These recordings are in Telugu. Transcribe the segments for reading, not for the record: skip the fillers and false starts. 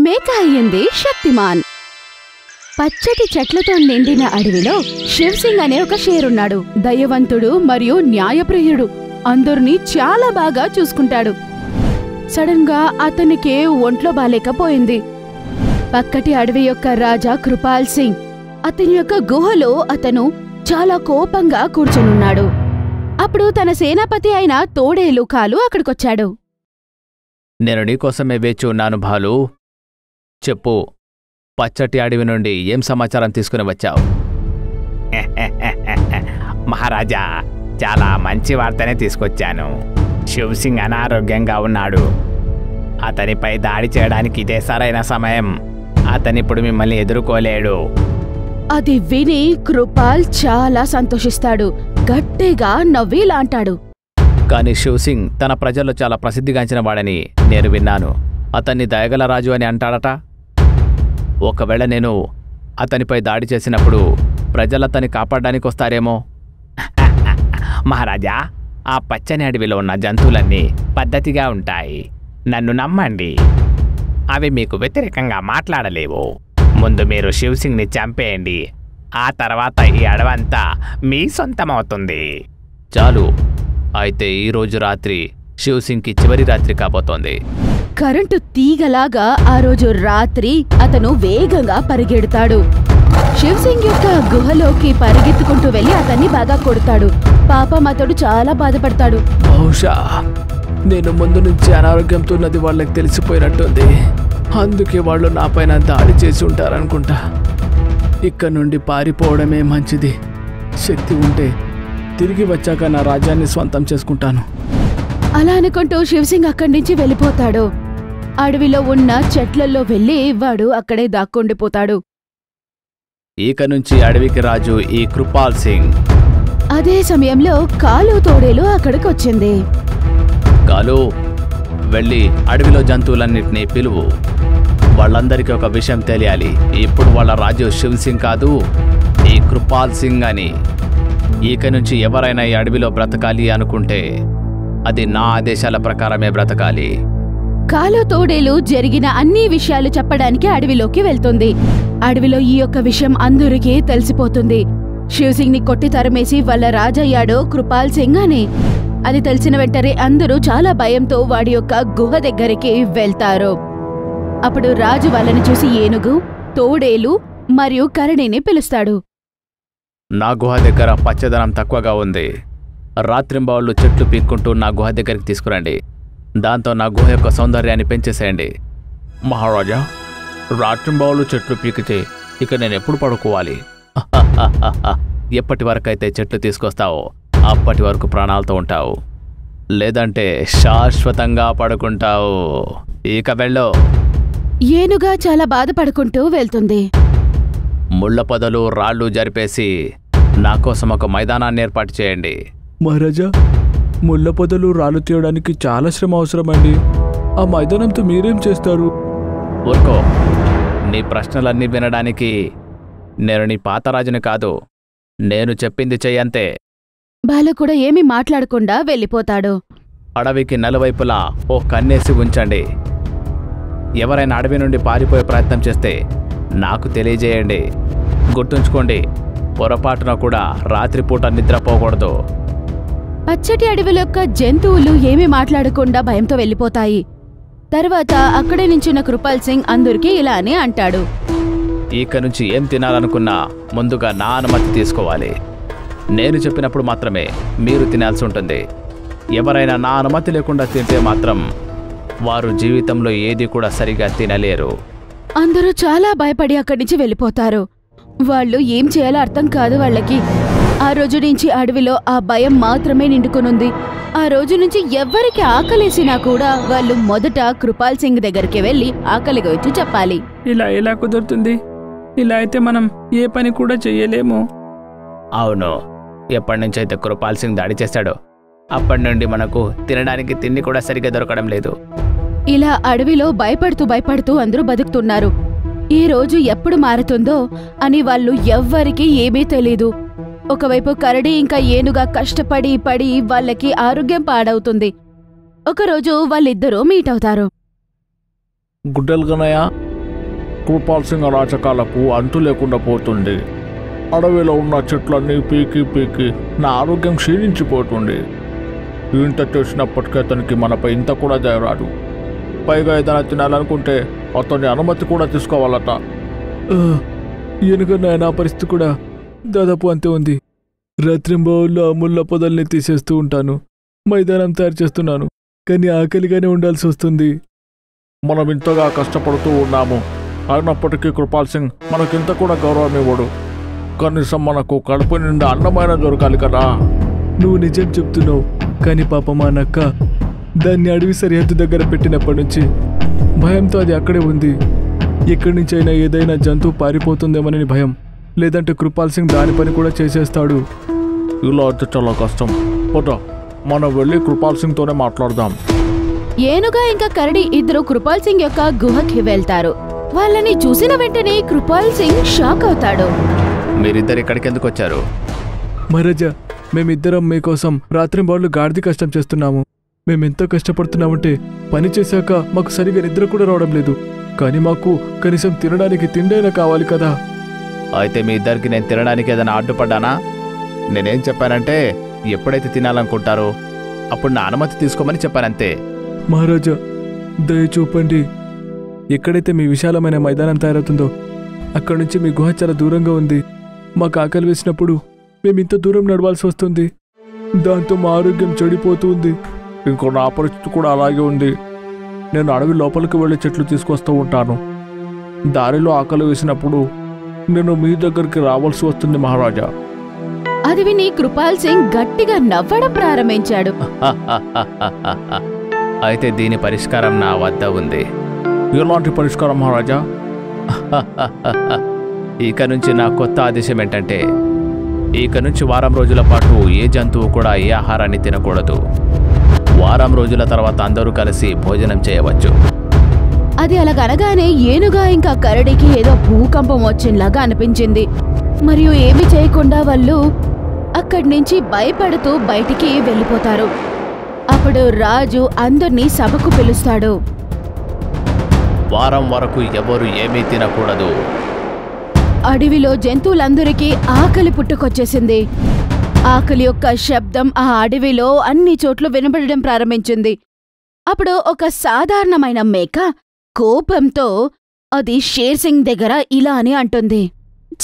మేక అయ్యింది శక్తిమాన్. పచ్చటి చెట్లతో నిండిన అడవిలో శివ్ సింగ్ అనే ఒక షేరున్నాడు. దయవంతుడు మరియు న్యాయప్రియుడు. అందరినీ చాలా బాగా చూసుకుంటాడు. సడన్ గా అతనికి ఒంట్లో బాలేకపోయింది. పక్కటి అడవి యొక్క రాజా కృపాల్ సింగ్ అతని యొక్క గుహలో అతను చాలా కోపంగా కూర్చునున్నాడు. అప్పుడు తన సేనాపతి అయిన తోడేలు కాలు అక్కడికొచ్చాడు. నేను నీకోసమే వేచి ఉన్నాను భాలు. చెప్పు, పచ్చటి అడవి నుండి ఏం సమాచారం తీసుకుని వచ్చావు? మహారాజా, చాలా మంచి వార్తనే తీసుకొచ్చాను. శివ్ సింగ్ అనారోగ్యంగా ఉన్నాడు. అతనిపై దాడి చేయడానికి ఇదే సరైన సమయం. అతనిప్పుడు మిమ్మల్ని ఎదుర్కోలేడు. అది విని కృపాల్ చాలా సంతోషిస్తాడు. గట్టిగా నవ్విలా అంటాడు. కానీ శివ్ సింగ్ తన ప్రజల్లో చాలా ప్రసిద్ధిగాంచిన వాడని నేను విన్నాను. అతన్ని దయగల రాజు అని అంటాడట. ఒకవేళ నేను అతనిపై దాడి చేసినప్పుడు ప్రజలతని కాపాడడానికి వస్తారేమో. మహారాజా, ఆ పచ్చని అడవిలో ఉన్న జంతువులన్నీ పద్ధతిగా ఉంటాయి. నన్ను నమ్మండి. అవి మీకు వ్యతిరేకంగా మాట్లాడలేవు. ముందు మీరు శివ్ సింగ్ని చంపేయండి. ఆ తర్వాత ఈ అడవంతా మీ సొంతమవుతుంది. చాలు. అయితే ఈరోజు రాత్రి శివ్ సింగ్కి చివరి రాత్రి కాబోతోంది. కరెంటు తీగలాగా ఆ రోజు రాత్రి అతను వేగంగా పరిగెడతాడు. శివ్ సింగ్ యొక్క గుహలోకి పరిగెత్తుకుంటూ వెళ్లి అతన్ని బాగా కొడతాడు. పాపం అతడు చాలా బాధపడతాడు. బహుశా నేను ముందు నుంచి అనారోగ్యంతో ఉన్నది వాళ్ళకి తెలిసిపోయినట్టుంది. అందుకే వాళ్ళు నాపైన దాడి చేసి ఉంటారనుకుంటా. ఇక్కడ నుండి పారిపోవడమే మంచిది. శక్తి ఉంటే తిరిగి వచ్చాక నా రాజ్యాన్ని స్వంతం చేసుకుంటాను. అలా అనుకుంటూ శివ్ సింగ్ అక్కడి నుంచి వెళ్ళిపోతాడు. అడవిలో ఉన్న చెట్లలో వెళ్లి వాడు అక్కడే దాక్కుండిపోతాడు. ఇక నుంచి అడవికి రాజు ఈ కృపాల్ సింగ్. అదే సమయంలో కాలు తోడేలు అక్కడికి వచ్చింది. కాలు, వెళ్ళి అడవిలో జంతువులన్నిటినీ పిలువు. వాళ్ళందరికీ ఒక విషయం తెలియాలి. ఇప్పుడు వాళ్ళ రాజు శివ్ సింగ్ కాదు, ఈ కృపాల్ సింగ్ అని. ఇక నుంచి ఎవరైనా ఈ అడవిలో బ్రతకాలి అనుకుంటే అది నా ఆదేశాల ప్రకారమే బ్రతకాలి. కాలు తోడేలు జరిగిన అన్ని విషయాలు చెప్పడానికి అడవిలోకి వెళ్తుంది. అడవిలో ఈ యొక్క విషయం అందరికీ తెలిసిపోతుంది. శివ్ సింగ్ ని కొట్టి తరిమేసి వాళ్ళ రాజయ్యాడో కృపాల్ సింగ్ అని. అది తెలిసిన వెంటనే అందరూ చాలా భయంతో వాడి యొక్క గుహ దగ్గరికి వెళ్తారు. అప్పుడు రాజు వాళ్ళని చూసి ఏనుగు, తోడేలు మరియు కరణిని పిలుస్తాడు. నా గుహ దగ్గర పచ్చదనం తక్కువగా ఉంది. రాత్రింబావుళ్ళు చెట్లు పీక్కుంటూ నా గుహ దగ్గరికి తీసుకురండి. దాంతో నా గుహ యొక్క సౌందర్యాన్ని పెంచేసేయండి. మహారాజా, రాత్రింబావుళ్ళు చెట్లు పీకితే ఇక నేను ఎప్పుడు పడుకోవాలి? ఎప్పటి వరకైతే చెట్లు తీసుకొస్తావో అప్పటి వరకు ప్రాణాలతో ఉంటావు. లేదంటే శాశ్వతంగా పడుకుంటావు. ఇక వెళ్ళు. ఏనుగా చాలా బాధపడుకుంటూ వెళ్తుంది. ముళ్ళ పొదలు రాళ్ళు జరిపేసి నా కోసం ఒక మైదానాన్ని ఏర్పాటు చేయండి. మహారాజా, ముళ్ళ పొదలు రాళ్ళు తీయడానికి చాలా శ్రమ అవసరమండి. ఆ మైదానంతో మీరేం చేస్తారు? ఊరుకో. నీ ప్రశ్నలన్నీ వినడానికి నేను నీ పాత రాజుని కాదు. నేను చెప్పింది చెయ్యంతే. బాలు కూడా ఏమీ మాట్లాడకుండా వెళ్ళిపోతాడు. అడవికి నలువైపులా ఓ కన్నేసి ఉంచండి. ఎవరైనా అడవి నుండి పారిపోయే ప్రయత్నం చేస్తే నాకు తెలియజేయండి. గుర్తుంచుకోండి, పొరపాటున కూడా రాత్రిపూట నిద్రపోకూడదు. పచ్చటి అడవిలో యొక్క జంతువులు ఏమీ మాట్లాడకుండా భయంతో వెళ్ళిపోతాయి. తర్వాత అక్కడే నించున్న కృపాల్ సింగ్ అందరికీ ఇలానే అంటాడు. ఇక నుంచి ఏం తినాలనుకున్నా ముందుగా నా అనుమతి తీసుకోవాలి. నేను చెప్పినప్పుడు మాత్రమే మీరు తినాల్సి ఉంటుంది. ఎవరైనా నా అనుమతి లేకుండా తింటే మాత్రం వారు జీవితంలో ఏది కూడా సరిగా తినలేరు. అందరూ చాలా భయపడి అక్కడి నుంచి వెళ్ళిపోతారు. వాళ్ళు ఏం చేయాలో అర్థం కాదు వాళ్ళకి. ఆ రోజు నుంచి అడవిలో ఆ భయం మాత్రమే నిండుకునుంది. ఆ రోజు నుంచి ఎవ్వరికి ఆకలేసినా కూడా వాళ్ళు మొదట కృపాల్ సింగ్ దగ్గరికి వెళ్లి ఆకలి గురించి చెప్పాలి. ఇలా ఎలా కుదురుతుంది? ఇలా అయితే మనం ఏ పని కూడా చెయ్యలేము. అవును, ఎప్పటి నుంచైతే కృపాల్ సింగ్ దాడి చేశాడో అప్పటి నుండి మనకు తినడానికి తిండి కూడా సరిగ్గా దొరకడం లేదు. ఇలా అడవిలో భయపడుతూ అందరూ బతుకుతున్నారు. ఈ రోజు ఎప్పుడు మారుతుందో అని వాళ్ళు ఎవ్వరికీ ఏమీ తెలీదు. ఒకవైపు కరడి ఇంకా ఏనుగా కష్టపడి పడి వాళ్ళకి ఆరోగ్యం పాడవుతుంది. ఒకరోజు వాళ్ళిద్దరూ మీట్ అవుతారు. గుడ్డలు కన్నయ్య, కృపాల్ సింగ్ అరాచకాలకు అంతు లేకుండా పోతుంది. అడవిలో ఉన్న చెట్లన్నీ పీకి పీకి నా ఆరోగ్యం క్షీణించిపోతుంది. ఇంత చేసినప్పటికీ అతనికి మనపై ఇంత కూడా దయరాదు. పైగా ఏదైనా తినాలనుకుంటే అతని అనుమతి కూడా తీసుకోవాలట. ఎందుకన్నా నా పరిస్థితి కూడా దాదాపు అంతే ఉంది. రాత్రింబౌల్లో ముళ్ళ పొదల్ని తీసేస్తూ ఉంటాను, మైదానం తయారు చేస్తున్నాను, కానీ ఆకలిగానే ఉండాల్సి వస్తుంది. మనం ఇంతగా కష్టపడుతూ ఉన్నాము, అయినప్పటికీ కృపాల్ సింగ్ మనకింత కూడా గౌరవం ఇవ్వడు. కనీసం మనకు కడుపు నిండా అన్నమైన దొరకాలి కదా. నువ్వు నిజం చెప్తున్నావు, కానీ పాప మా నక్క దాన్ని అడవి సరిహద్దు దగ్గర పెట్టినప్పటి నుంచి భయంతో అది అక్కడే ఉంది. ఎక్కడి నుంచి అయినా ఏదైనా జంతువు పారిపోతుందేమోనని భయం, లేదంటే కృపాల్ సింగ్ దాని పని కూడా చేసేస్తాడు. ఇలా అయితే చాలా కష్టం. పోతా, మనం వెళ్ళి కృపాల్ సింగ్ తోనే మాట్లాడదాం. ఏనుగా ఇంకా కరడి ఇద్దరు కృపాల్ సింగ్ యొక్క గుహకి వెళ్తారు. వాళ్ళని చూసిన వెంటనే కృపాల్ సింగ్ షాక్ అవుతాడు. మీరిద్దరు ఇక్కడికి ఎందుకు వచ్చారు? మహారాజా, మేమిద్దరం మీకోసం రాత్రింబాళ్ళు గాడిద కష్టం చేస్తున్నాము. మేమెంతో కష్టపడుతున్నామంటే పని చేశాక మాకు సరిగా నిద్ర కూడా రావడం లేదు. కానీ మాకు కనీసం తినడానికి తిండైనా కావాలి కదా. అయితే మీ ఇద్దరికి నేను తినడానికి ఏదైనా అడ్డుపడ్డానా? నేనేం చెప్పానంటే ఎప్పుడైతే తినాలనుకుంటారో అప్పుడు నా అనుమతి తీసుకోమని చెప్పానంతే. మహారాజా, దయ చూపండి. ఎక్కడైతే మీ విశాలమైన మైదానం తయారవుతుందో అక్కడి నుంచి మీ గుహ చాలా దూరంగా ఉంది. మాకు ఆకలి వేసినప్పుడు మేము ఇంత దూరం నడవాల్సి వస్తుంది. దాంతో మా ఆరోగ్యం చెడిపోతుంది. ఇంకో నా పరిస్థితి కూడా అలాగే ఉంది. నేను అడవి లోపలికి వెళ్ళి చెట్లు తీసుకొస్తూ ఉంటాను. దారిలో ఆకలి వేసినప్పుడు నేను మీ దగ్గరికి రావాల్సి వస్తుంది మహారాజా. అది విని కృపాల్ సింగ్ గట్టిగా నవ్వడం ప్రారంభించాడు. అయితే దీని పరిష్కారం నా వద్ద ఉంది. ఎలాంటి పరిష్కారం మహారాజా? ఇక నుంచి నా కొత్త ఆదేశం ఏంటంటే ఇక నుంచి వారం రోజుల పాటు ఏ జంతువు కూడా ఏ ఆహారాన్ని తినకూడదు. వారం రోజుల తర్వాత అందరూ కలిసి భోజనం చేయవచ్చు. అది అలాగనగానే ఏనుగా ఇంకా కరడికి ఏదో భూకంపం వచ్చినలాగా అనిపించింది. మరియు ఏమీ చేయకుండా వాళ్ళు అక్కడి నుంచి భయపడుతూ బయటికి వెళ్ళిపోతారు. అప్పుడు రాజు అందర్నీ సభకు పిలుస్తాడు. వారం వరకు ఎవరు ఏమీ తినకూడదు. అడవిలో జంతువులందరికీ ఆకలి పుట్టుకొచ్చేసింది. ఆకలి యొక్క శబ్దం ఆ అడవిలో అన్ని చోట్ల వినబడడం ప్రారంభించింది. అప్పుడు ఒక సాధారణమైన మేక కోపంతో అది షేర్ సింగ్ దగ్గర ఇలా అని అంటుంది.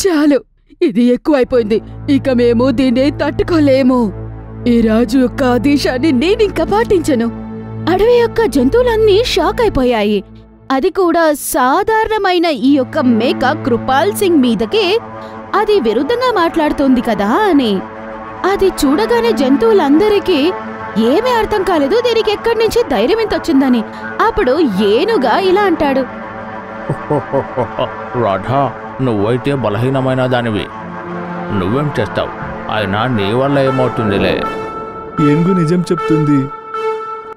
చాలు, ఇది ఎక్కువైపోయింది. ఇక మేము దీన్ని తట్టుకోలేము. ఈ రాజు యొక్క ఆదేశాన్ని నేనింక పాటించను. అడవి యొక్క జంతువులన్నీ షాక్ అయిపోయాయి. అది కూడా సాధారణమైన ఈ యొక్క మేక కృపాల్ సింగ్ మీదకే అది విరుద్ధంగా మాట్లాడుతోంది కదా అని. అది చూడగానే జంతువులందరికీ ఏమీ అర్థం కాలేదు, దీనికి ఎక్కడి నుంచి ధైర్యం ఎంత వచ్చిందని. అప్పుడు ఏనుగా ఇలా అంటాడు. రాధా, నువ్వైతే బలహీనమైన దానివి. నువ్వేం చేస్తావు? అయినా నీ వల్ల ఏమవుతుందిలే. ఏనుగు నిజం చెప్తుంది.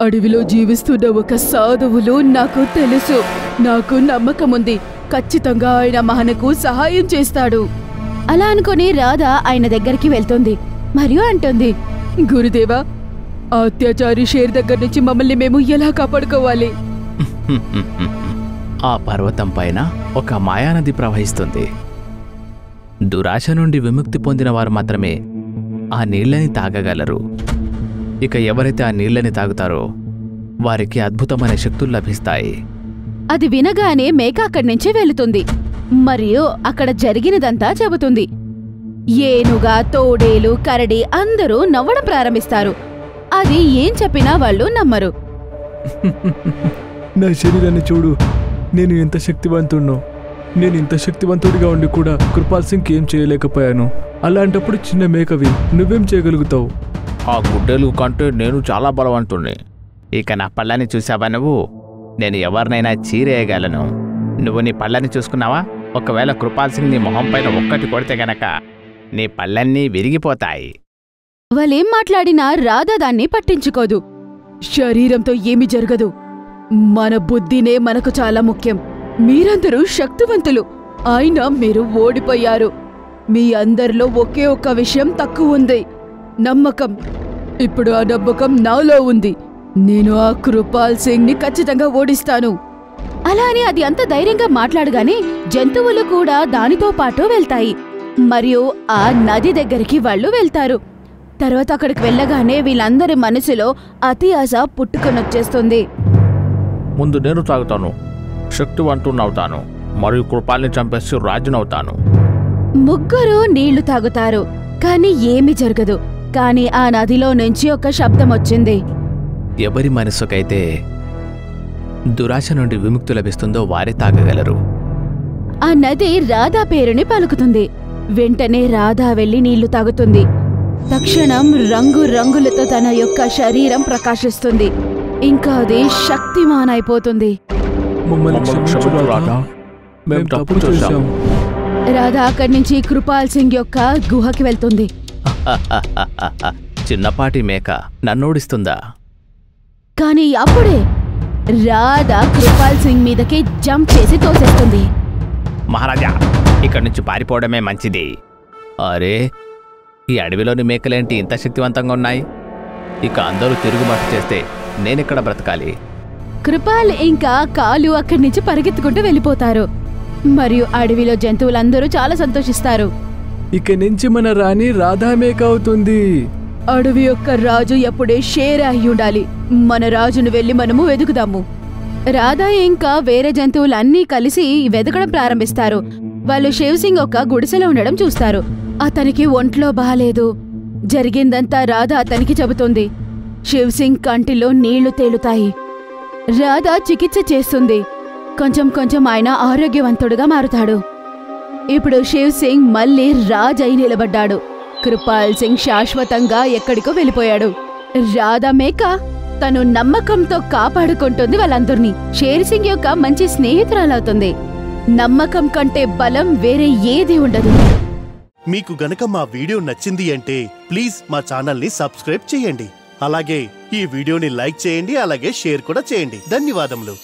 అడవిలో జీవిస్తున్న ఒక సాధువులు నాకు తెలుసు. నాకు నమ్మకముంది. ఖచ్చితంగా ఆయన మనకు సహాయం చేస్తాడు. అలా అనుకుని రాధ ఆయన దగ్గరికి వెళ్తుంది మరియు అంటుంది, గురుదేవా, అత్యాచారి షేర్ దగ్గర నుంచి మమ్మల్ని మేము ఎలా కాపాడుకోవాలి? ఆ పర్వతం పైన ఒక మాయానది ప్రవహిస్తుంది. దురాశ నుండి విముక్తి పొందిన వారు మాత్రమే ఆ నీళ్ళని తాగగలరు. ఇక ఎవరైతే ఆ నీళ్ళని తాగుతారో వారికి అద్భుతమైన శక్తులు లభిస్తాయి. అది వినగానే మేక అక్కడి నుంచి వెళుతుంది మరియు అక్కడ జరిగినదంతా చెబుతుంది. ఏనుగా, తోడేలు, కరడి అందరూ నవ్వడం ప్రారంభిస్తారు. అది ఏం చెప్పినా వాళ్ళు నమ్మరు. నా శరీరాన్ని చూడు, నేను ఎంత శక్తివంతుడినో. నేను ఇంత శక్తివంతుడిగా ఉండి కూడా కృపాల్ సింగ్ ఏం చేయలేకపోయాను. అలాంటప్పుడు చిన్న మేకవి నువ్వేం చేయగలుగుతావు? ఆ గుడ్డెలు కంటే నేను చాలా బలవంతుణ్ణి. ఇక నా పళ్ళని చూసావా నువ్వు? నేను ఎవరినైనా చీరేయగలను. నువ్వు నీ పళ్ళని చూసుకున్నావా? ఒకవేళ కృపాల్ సింగ్ నీ మొహం పైన ఒక్కటి కొడితే గనక నీ పళ్ళన్నీ విరిగిపోతాయి. వాళ్ళేం మాట్లాడినా రాధ దాన్ని పట్టించుకోదు. శరీరంతో ఏమీ జరగదు, మన బుద్ధినే మనకు చాలా ముఖ్యం. మీరందరూ శక్తివంతులు, అయినా మీరు ఓడిపోయారు. మీ అందరిలో ఒకే ఒక్క విషయం తక్కువ ఉంది, నమ్మకం. ఇప్పుడు ఆ నమ్మకం నాలో ఉంది. నేను ఆ కృపాల్ సింగ్ ని ఖచ్చితంగా ఓడిస్తాను. అలా అని అది అంత ధైర్యంగా మాట్లాడగానే జంతువులు కూడా దానితో పాటు వెళ్తాయి మరియు ఆ నది దగ్గరికి వాళ్ళు వెళ్తారు. తర్వాత అక్కడికి వెళ్ళగానే వీళ్ళందరి మనసులో అతి ఆశ పుట్టుకొనొచ్చేస్తుంది. ముందు నేను తాగుతాను, శక్తివంతునవుతాను మరియు కృపాల్ని చంపేసి రాజునవుతాను. ముగ్గురు నీళ్లు తాగుతారు, కానీ ఏమీ జరగదు. కానీ ఆ నదిలో నుంచి ఒక శబ్దం వచ్చింది. ఎవరి మనసుకైతే దురాశ నుండి విముక్తి లభిస్తుందో వారే తాగగలరు. ఆ నది రాధా పేరుని పలుకుతుంది. వెంటనే రాధా వెళ్లి నీళ్లు తాగుతుంది. తక్షణం రంగు రంగులతో తన యొక్క శరీరం ప్రకాశిస్తుంది. ఇంకా అది శక్తిమానైపోతుంది. మమ్మల్ని క్షమించు రాధా, మేము తప్పు చేశాం. రాధా అక్కడి నుంచి కృపాల్ సింగ్ యొక్క గుహకి వెళ్తుంది. చిన్నపాటి మేక నన్నోడిస్తుందా? కానీ అప్పుడే రాధా కృపాల్ సింగ్ మీదకి జంప్ చేసి తోసేస్తుంది. మహారాజా, ఇక్కడి నుంచి పారిపోవడమే మంచిది. అరే, ఈ అడవిలోని మేకలేంటి ఇంత శక్తివంతంగా ఉన్నాయి? ఇక అందరూ తిరుగుబాటు చేస్తే నేనెక్కడ బ్రతకాలి? కృపాల్ ఇంకా కాలు అక్కడి నుంచి పరిగెత్తుకుంటూ వెళ్ళిపోతారు మరియు అడవిలో జంతువులందరూ చాలా సంతోషిస్తారు. ఇక నుంచి మన రాణి రాధా మేక అవుతుంది. అడవి యొక్క రాజు ఎప్పుడే షేర్ అయి ఉండాలి. మన రాజును వెళ్లి మనము వెతుకుదాము. రాధా ఇంకా వేరే జంతువులన్నీ కలిసి వెతకడం ప్రారంభిస్తారు. వాళ్ళు శివ్ సింగ్ ఒక గుడిసెలో ఉండడం చూస్తారు. అతనికి ఒంట్లో బాలేదు. జరిగిందంతా రాధా అతనికి చెబుతుంది. శివ్ సింగ్ కంటిలో నీళ్లు తేలుతాయి. రాధా చికిత్స చేస్తుంది. కొంచెం కొంచెం ఆయన ఆరోగ్యవంతుడుగా మారుతాడు. ఇప్పుడు శివ్ సింగ్ మళ్ళీ రాజ్ అయి నిలబడ్డాడు. కృపాల్ సింగ్ శాశ్వతంగా ఎక్కడికో వెళ్ళిపోయాడు. రాధా మేక తను నమ్మకంతో కాపాడుకుంటుంది వాళ్ళందరినీ. షేర్ సింగ్ యొక్క మంచి స్నేహితురాలవుతుంది. నమ్మకం కంటే బలం వేరే ఏది ఉండదు. మీకు గనక మా వీడియో నచ్చింది అంటే ప్లీజ్ మా ఛానల్ని సబ్స్క్రైబ్ చేయండి. అలాగే ఈ వీడియోని లైక్ చేయండి, అలాగే షేర్ కూడా చేయండి. ధన్యవాదములు.